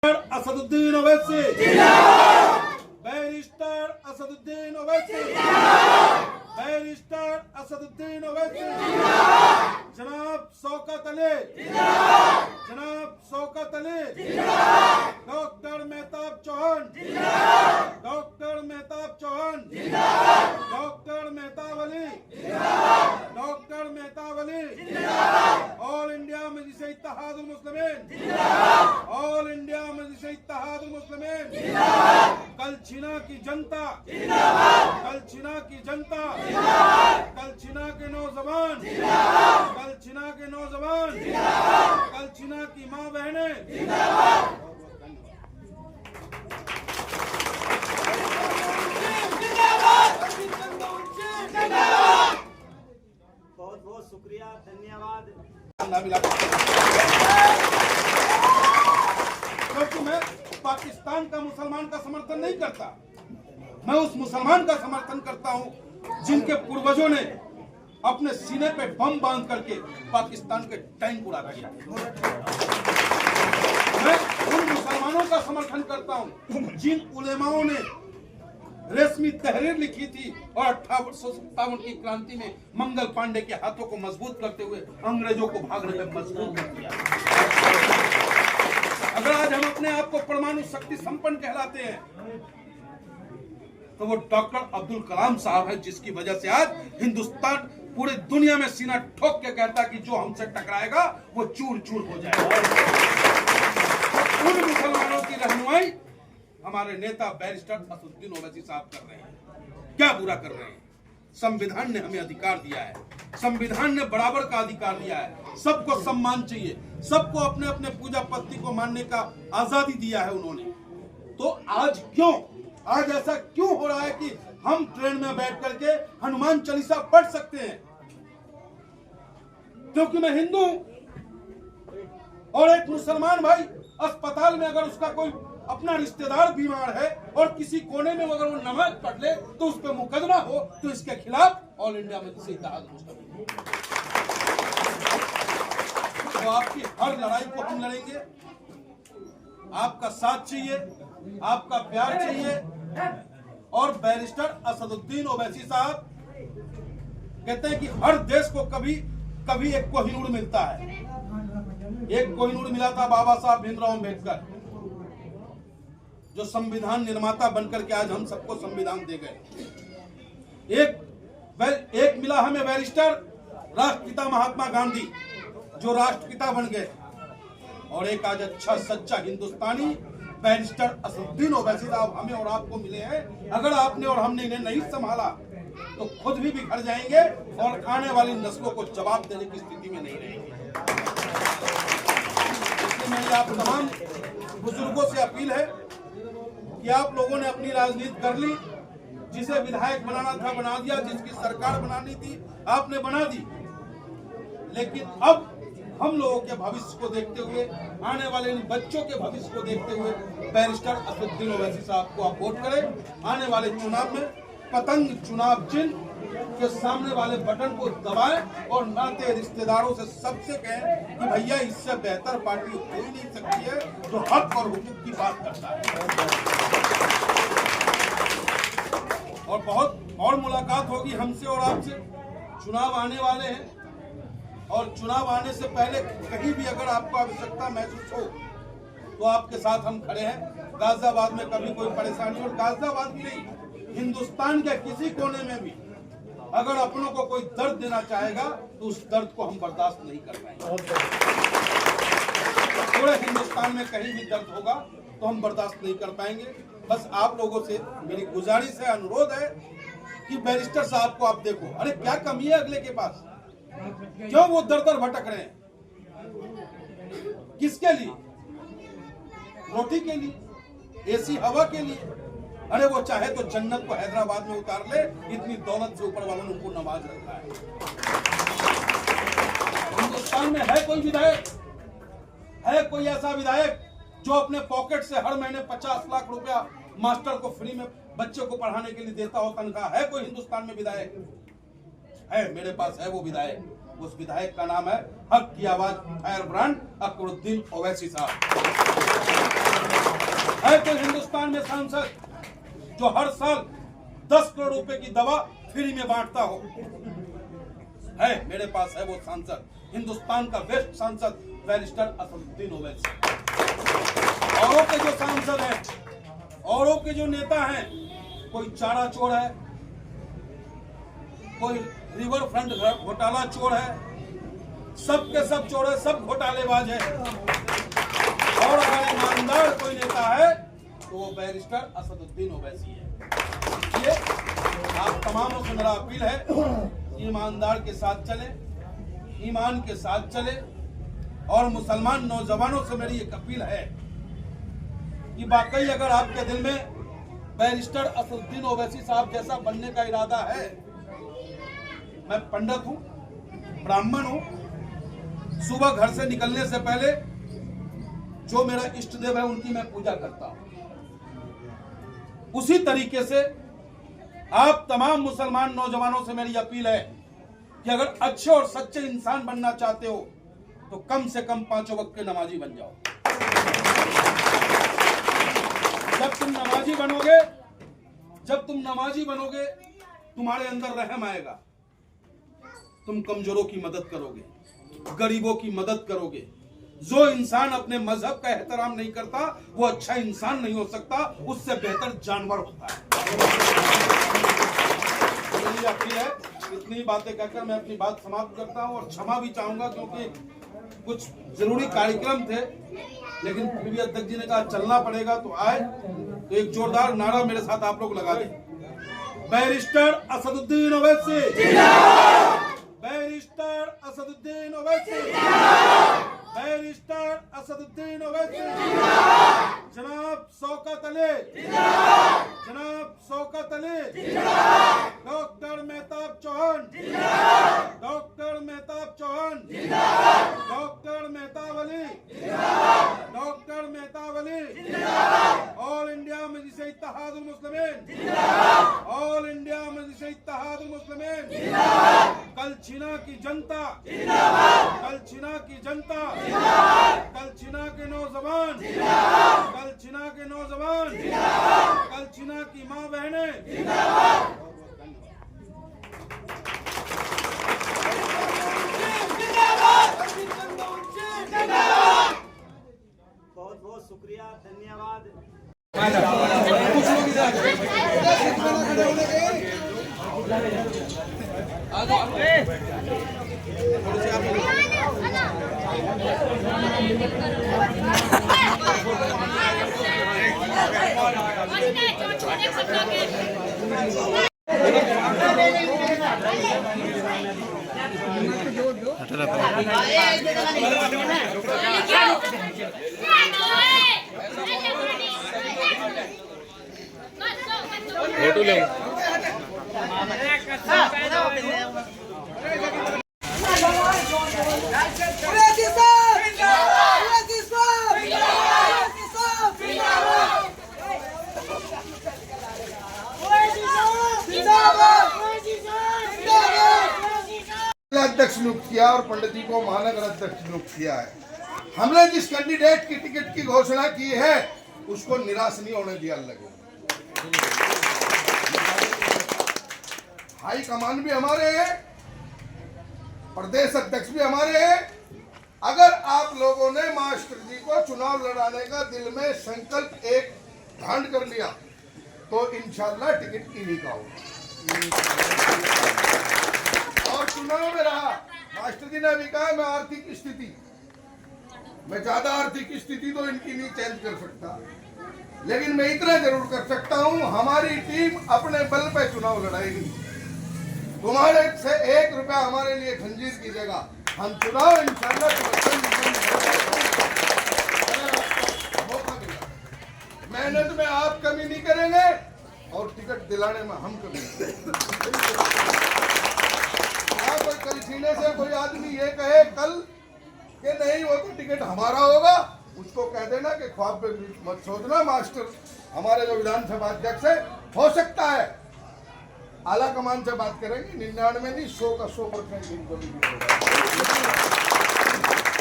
Asaduddin Owaisi, barrister Asaduddin Owaisi, barrister Asaduddin Owaisi, जनाब शौकत अली, जनाब Shaukat Ali, doctor Mehtab Chauhan, doctor Mehtab Chauhan, doctor Mehtab Ali, doctor Mehtab Ali, all India Majlis Ittehadul Muslimeen, all India Majlis Ittehadul Muslimeen, कल छिना की जनता, कल छिना की जनता, कल छिना के नौजवान, कल छिना के नौजवान, कल छिना की माँ बहनें, बहुत बहुत शुक्रिया, धन्यवाद। क्योंकि मैं पाकिस्तान का मुसलमान का समर्थन नहीं करता, मैं उस मुसलमान का समर्थन करता हूं जिनके पूर्वजों ने अपने सीने पे बम बांध करके पाकिस्तान के टैंक उड़ा दिया। मैं उन मुसलमानों का समर्थन करता हूं जिन उलेमाओं ने रेशमी तहरीर लिखी थी और 1857 की क्रांति में मंगल पांडे के हाथों को मजबूत करते हुए अंग्रेजों को भागने में मजबूर कर दिया। अगर आज हम अपने आप को परमाणु शक्ति संपन्न कहलाते हैं तो वो डॉक्टर अब्दुल कलाम साहब है, जिसकी वजह से आज हिंदुस्तान पूरी दुनिया में सीना ठोक के कहता है कि जो हमसे टकराएगा वो चूर चूर हो जाएगा। उन मुसलमानों की रहनुमाई हमारे नेता बैरिस्टर असदुद्दीन ओवैसी साहब कर रहे हैं। क्या बुरा कर रहे हैं? संविधान ने हमें अधिकार दिया है, संविधान ने बराबर का अधिकार दिया है, सबको सम्मान चाहिए, सबको अपने अपने पूजा पद्धति को मानने का आजादी दिया है उन्होंने। तो आज क्यों, आज ऐसा क्यों हो रहा है कि हम ट्रेन में बैठ करके हनुमान चालीसा पढ़ सकते हैं? क्योंकि मैं हिंदू हूं और एक मुसलमान भाई अस्पताल में अगर उसका कोई अपना रिश्तेदार बीमार है और किसी कोने में अगर वो नमाज पढ़ ले तो उस पर मुकदमा हो तो इसके खिलाफ ऑल इंडिया में इत्तेहाद मुस्लिमीन, तो आपकी हर लड़ाई को हम लड़ेंगे। आपका साथ चाहिए, आपका प्यार चाहिए। और बैरिस्टर असदुद्दीन ओवैसी साहब कहते हैं कि हर देश को कभी कभी एक कोहिनूर मिलता है। एक कोहिनूर मिला था बाबा साहब भीमराव अम्बेडकर, जो संविधान निर्माता बनकर के आज हम सबको संविधान दे गए। एक मिला हमें बैरिस्टर राष्ट्रपिता महात्मा गांधी, जो राष्ट्रपिता बन गए। और एक आज अच्छा सच्चा हिंदुस्तानी बैरिस्टर असदुद्दीन ओवैसी साहब हमें और आपको मिले हैं। अगर आपने और हमने इन्हें नहीं संभाला तो खुद भी बिखर जाएंगे और आने वाली नस्लों को जवाब देने की स्थिति में नहीं रहेंगे। इसलिए मेरी आप तमाम बुजुर्गों से अपील है कि आप लोगों ने अपनी राजनीति कर ली, जिसे विधायक बनाना था बना दिया, जिसकी सरकार बनानी थी आपने बना दी, लेकिन अब हम लोगों के भविष्य को देखते हुए, आने वाले इन बच्चों के भविष्य को देखते हुए बैरिस्टर असदुद्दीन ओवैसी साहब को आप वोट करें। आने वाले चुनाव में पतंग चुनाव चिन्ह के सामने वाले बटन को दबाएं और नाते रिश्तेदारों से सबसे कहें कि भैया इससे बेहतर पार्टी हो ही नहीं सकती है जो हक और हुकूक की बात करता है। और बहुत और मुलाकात होगी हमसे और आपसे। चुनाव आने वाले हैं और चुनाव आने से पहले कहीं भी अगर आपको आवश्यकता महसूस हो तो आपके साथ हम खड़े हैं। गाजियाबाद में कभी कोई परेशानी, और गाजियाबाद भी नहीं, हिंदुस्तान के किसी कोने में भी अगर अपनों को कोई दर्द देना चाहेगा तो उस दर्द को हम बर्दाश्त नहीं कर पाएंगे। पूरे हिंदुस्तान में कहीं भी दर्द होगा तो हम बर्दाश्त नहीं कर पाएंगे। बस आप लोगों से मेरी गुजारिश है, अनुरोध है कि बैरिस्टर साहब को आप देखो, अरे क्या कमी है अगले के पास? क्यों वो दर दर भटक रहे हैं? किसके लिए? रोटी के लिए, एसी हवा के लिए? अरे वो चाहे तो जन्नत को हैदराबाद में उतार ले, इतनी दौलत से ऊपर वालों ने उनको नवाज रखा है। हिंदुस्तान में है कोई विधायक, है कोई ऐसा विधायक जो अपने पॉकेट से हर महीने 50 लाख रुपया मास्टर को फ्री में बच्चे को पढ़ाने के लिए देता हो तनख्वाह? है कोई हिंदुस्तान में विधायक? है, मेरे पास है वो विधायक। उस विधायक का नाम है हक की आवाज फायर ब्रांड अकबरुद्दीन ओवैसी साहब। है तो हिंदुस्तान में सांसद जो हर साल 10 करोड़ रुपए की दवा फ्री में बांटता हो? है, मेरे पास है वो सांसद, हिंदुस्तान का बेस्ट सांसद बैरिस्टर असदुद्दीन ओवैसी। औरों के जो सांसद हैं, औरों के जो नेता हैं, कोई चारा चोर है, कोई रिवर फ्रंट घोटाला चोर है, सब के सब चोर है, सब घोटालेबाज है। और अगर ईमानदार कोई नेता है तो वो बैरिस्टर असदुद्दीन ओवैसी है। इसलिए आप तमामों से मेरा अपील है, ईमानदार के साथ चले, ईमान के साथ चले। और मुसलमान नौजवानों से मेरी एक अपील है कि वाकई अगर आपके दिल में बैरिस्टर असदुद्दीन ओवैसी साहब जैसा बनने का इरादा है, मैं पंडित हूं, ब्राह्मण हूं, सुबह घर से निकलने से पहले जो मेरा इष्ट देव है उनकी मैं पूजा करता हूं। उसी तरीके से आप तमाम मुसलमान नौजवानों से मेरी अपील है कि अगर अच्छे और सच्चे इंसान बनना चाहते हो तो कम से कम 5 वक्त के नमाजी बन जाओ। जब तुम नमाजी बनोगे तुम्हारे अंदर रहम आएगा, तुम कमजोरों की मदद करोगे, गरीबों की मदद करोगे। जो इंसान अपने मजहब का एहतराम नहीं करता वो अच्छा इंसान नहीं हो सकता, उससे बेहतर जानवर होता है। मेरी अपील है, इतनी बातें कहकर मैं अपनी बात समाप्त करता हूं और क्षमा भी चाहूंगा क्योंकि कुछ जरूरी कार्यक्रम थे, लेकिन फिर भी अध्यक्ष जी ने कहा चलना पड़ेगा तो आए। तो एक जोरदार नारा मेरे साथ आप लोग लगा दें, barrister Asaduddin Owaisi, barrister Asaduddin Owaisi, barrister Asaduddin Owaisi, जनाब शौकत अली, जनाब Shaukat Ali, doctor Mehtab Chauhan, doctor Mehtab Chauhan, doctor Mehtab Ali, doctor Mehtab Ali, all India Majlis Ittehadul Muslimeen, all India Majlis Ittehadul Muslimeen, कल छिना की जनता, कल छिना की जनता, कल छिना के नौजवान, कल छिना के नौजवान, कल छिना की माँ बहनें, बहुत बहुत शुक्रिया, धन्यवाद। फोटो ले अध्यक्ष नियुक्त किया और पंडित जी को महानगर अध्यक्ष नियुक्त किया है। हमने जिस कैंडिडेट की टिकट की घोषणा की है उसको निराश नहीं होने दिया लगे। हाई कमान भी हमारे हैं, प्रदेश अध्यक्ष भी हमारे हैं। अगर आप लोगों ने मास्टर जी को चुनाव लड़ाने का दिल में संकल्प एक ठान कर लिया तो इंशाल्लाह टिकट इन्हीं का होगा। और चुनाव में रहा, मास्टर जी ने भी कहा मैं आर्थिक स्थिति, मैं ज्यादा आर्थिक स्थिति तो इनकी नहीं चेंज कर सकता, लेकिन मैं इतना जरूर कर सकता हूं, हमारी टीम अपने बल पे चुनाव लड़ाएगी। तुम्हारे से 1 रुपया हमारे लिए खंजीर की जगह हम चुनाव इंशाल्लाह मौका मिला। मेहनत में आप कमी नहीं करेंगे और टिकट दिलाने में हम कमी नहीं करेंगे। कोई कल सीने से कोई आदमी ये कहे कल कि नहीं वो तो टिकट हमारा होगा, उसको कह देना कि ख्वाब पे मत सोचना। मास्टर हमारे जो विधानसभा अध्यक्ष है, हो सकता है आला कमान से बात करेंगे, 99 नहीं 100 का 100% इनको भी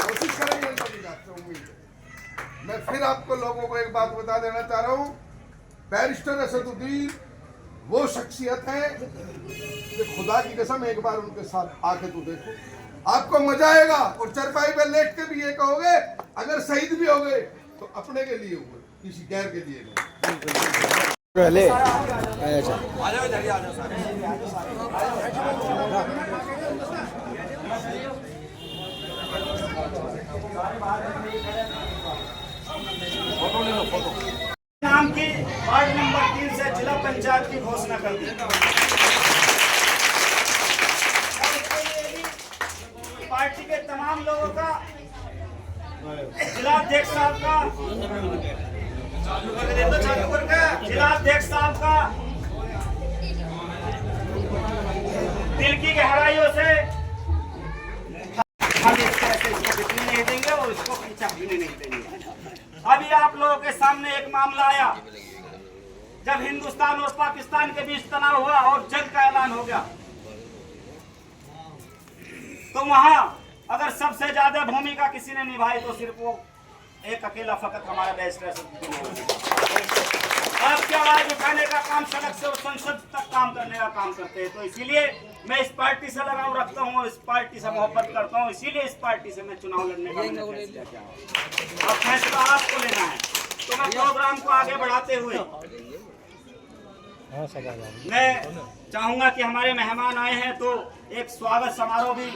कोशिश करेंगे, उम्मीद है। मैं फिर आपको लोगों को एक बात बता देना चाह रहा हूं, बैरिस्टर असदुद्दीन वो शख्सियत है कि खुदा की कसम एक बार उनके साथ आके तू देखो, आपको मजा आएगा। और चरपाई पे लेट के भी ये कहोगे अगर शहीद भी हो गए तो अपने के लिए हुए, किसी गैर के लिए नहीं। पहले नाम की वार्ड नंबर 3 से जिला पंचायत की घोषणा कर दी। पार्टी के तमाम लोगों का, जिलाध्यक्ष साहब का, जिलाध्यक्ष साहब का दिल की गहराइयों से हम इसको बिकने नहीं देंगे और इसको पीछा होने नहीं देंगे। अभी आप लोगों के सामने एक मामला आया, जब हिंदुस्तान और पाकिस्तान के बीच तनाव हुआ और जंग का ऐलान हो गया, तो वहां अगर सबसे ज्यादा भूमिका किसी ने निभाई तो सिर्फ वो एक अकेला फकत हमारा बैरिस्टर आपकी आवाज उठाने का काम सड़क से और संसद तक काम करने का काम करते हैं। तो इसीलिए मैं इस पार्टी से लगाव रखता हूँ और इस पार्टी से मोहब्बत करता हूँ, इसीलिए इस पार्टी से मैं चुनाव लड़ने का फैसला किया है। अब फैसला आपको लेना है। तो मैं प्रोग्राम को आगे बढ़ाते हुए मैं चाहूंगा कि हमारे मेहमान आए हैं तो एक स्वागत समारोह भी